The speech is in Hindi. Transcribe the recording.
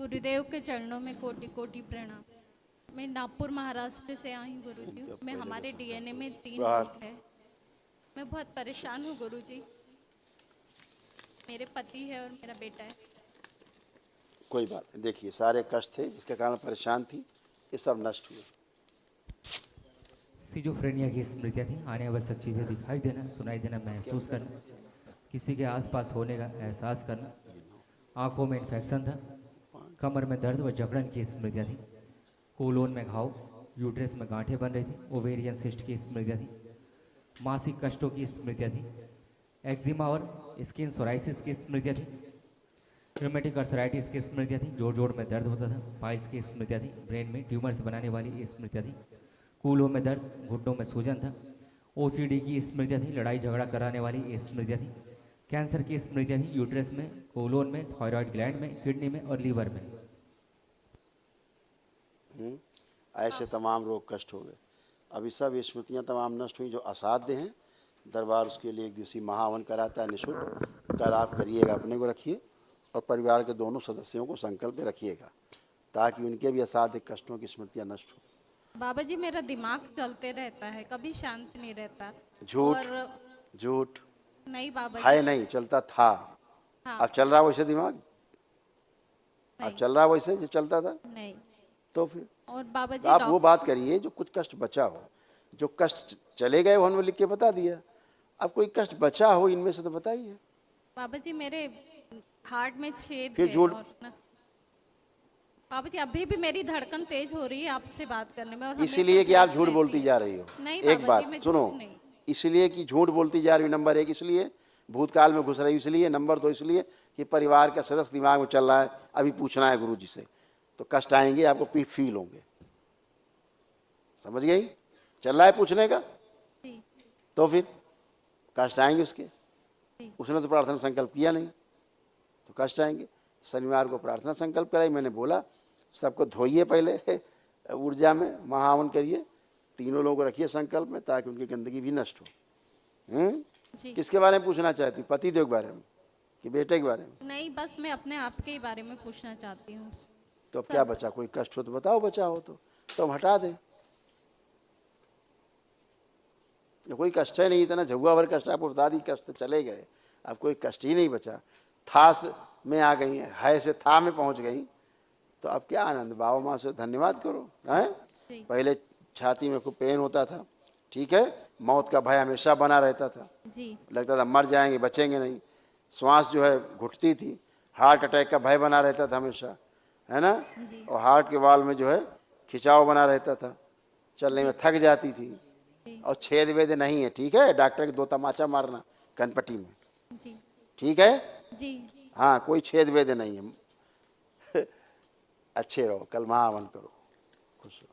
गुरुदेव के चरणों में कोटि कोटि प्रणाम। मैं नागपुर महाराष्ट्र से आई हूँ गुरुजी। मैं हमारे डीएनए में 3 लोग हैं। मैं बहुत परेशान हूँ गुरुजी। मेरे पति है और मेरा बेटा है। कोई बात नहीं, देखिए सारे कष्ट थे जिसके कारण परेशान थी, ये सब नष्ट हुए। सिजोफ्रेनिया की स्मृतियाँ थी, आने आवश्यक चीज़ें दिखाई देना, सुनाई देना, महसूस करना, किसी के आसपास होने का एहसास करना, आंखों में इन्फेक्शन था, कमर में दर्द व जकड़न की स्मृतियाँ थी, कोलोन में घाव, यूट्रस में गांठें बन रही थी, ओवेरियन सिस्ट की स्मृतियाँ थी, मासिक कष्टों की स्मृतियाँ थी, एक्जिमा और स्किन सोराइसिस की स्मृतियाँ थी, रूमेटिक अर्थराइटिस की स्मृतियाँ थी, जोड़ जोड़ में दर्द होता था, पाइल्स की स्मृतियाँ थी, ब्रेन में ट्यूमर्स बनाने वाली स्मृतियाँ थी, कूलों में दर्द, घुटनों में सूजन था, ओसीडी की स्मृतियाँ थी, लड़ाई झगड़ा कराने वाली स्मृतियाँ थी, कैंसर की स्मृतियाँ थी, यूट्रस में, कोलोन में, थायराइड ग्लैंड में, किडनी में और लीवर में। ऐसे तमाम रोग कष्ट हो गए। अभी सब स्मृतियाँ तमाम नष्ट हुई जो असाध्य हैं। दरबार उसके लिए एक दिवसीय महावन कराता है निःशुल्क। कल आप करिएगा, अपने को रखिए और परिवार के दोनों सदस्यों को संकल्प में रखिएगा ताकि उनके भी असाध्य कष्टों की स्मृतियाँ नष्ट हो। बाबा जी मेरा दिमाग चलते रहता है, कभी शांत नहीं रहता। झूठ और झूठ नहीं बाबा जी। है, नहीं चलता था। हाँ। अब चल रहा वैसे दिमाग? अब नहीं। चल रहा वैसे जो चलता था? नहीं। तो फिर और बाबा तो जी आप वो बात करिए जो कुछ कष्ट बचा हो। जो कष्ट चले गए वो हमने लिख के बता दिया। अब कोई कष्ट बचा हो इनमें से तो बताइए। बाबा जी मेरे हार्ट में छेद फिर है झूठ। और ना बाबा जी अभी भी मेरी धड़कन तेज हो रही है आपसे बात करने में। और इसीलिए कि आप झूठ बोलती जा रही हो। नहीं एक बाबा जी, बात मैं सुनो, झूठ नहीं। इसलिए कि झूठ बोलती जा रही हो, नंबर 1 इसलिए, भूतकाल में घुस रही हो इसलिए, नंबर 2 इसलिए कि परिवार का सदस्य दिमाग में चल रहा है, अभी पूछना है गुरु जी से, तो कष्ट आएंगे, आपको फील होंगे। समझ गई? चल रहा है पूछने का, जी। तो फिर कष्ट आएंगे उसके। उसने तो प्रार्थना संकल्प किया नहीं तो कष्ट आएंगे। शनिवार को प्रार्थना संकल्प कराई, मैंने बोला सबको धोइए पहले ऊर्जा में, महावन करिए, तीनों लोगों को रखिए संकल्प में ताकि उनकी गंदगी भी नष्ट हो। किसके बारे में पूछना चाहती? पति देव के बारे में कि बेटे के बारे में? नहीं, बस मैं अपने आप के ही बारे में पूछना चाहती हूँ। तो अब क्या बचा? कोई कष्ट हो तो बताओ, बचा हो तो हम हटा दें। कोई कष्ट है नहीं, इतना झुआ भर कष्ट आपको बता दी, कष्ट चले गए, अब कोई कष्ट ही नहीं बचा। था में आ गई है से था में पहुंच गई, तो अब क्या आनंद। बाबा माँ से धन्यवाद करो। हैं पहले छाती में खूब पेन होता था, ठीक है, मौत का भय हमेशा बना रहता था जी। लगता था मर जाएंगे, बचेंगे नहीं, श्वास जो है घुटती थी, हार्ट अटैक का भय बना रहता था हमेशा, है ना, और हार्ट के वाल में जो है खिंचाव बना रहता था, चलने में थक जाती थी, और छेद वेद नहीं है, ठीक है, डॉक्टर के 2 तमाचा मारना कनपट्टी में, जी। ठीक है जी। हाँ, कोई छेद वेद नहीं है। अच्छे रहो, कल महावन करो, खुश रहो।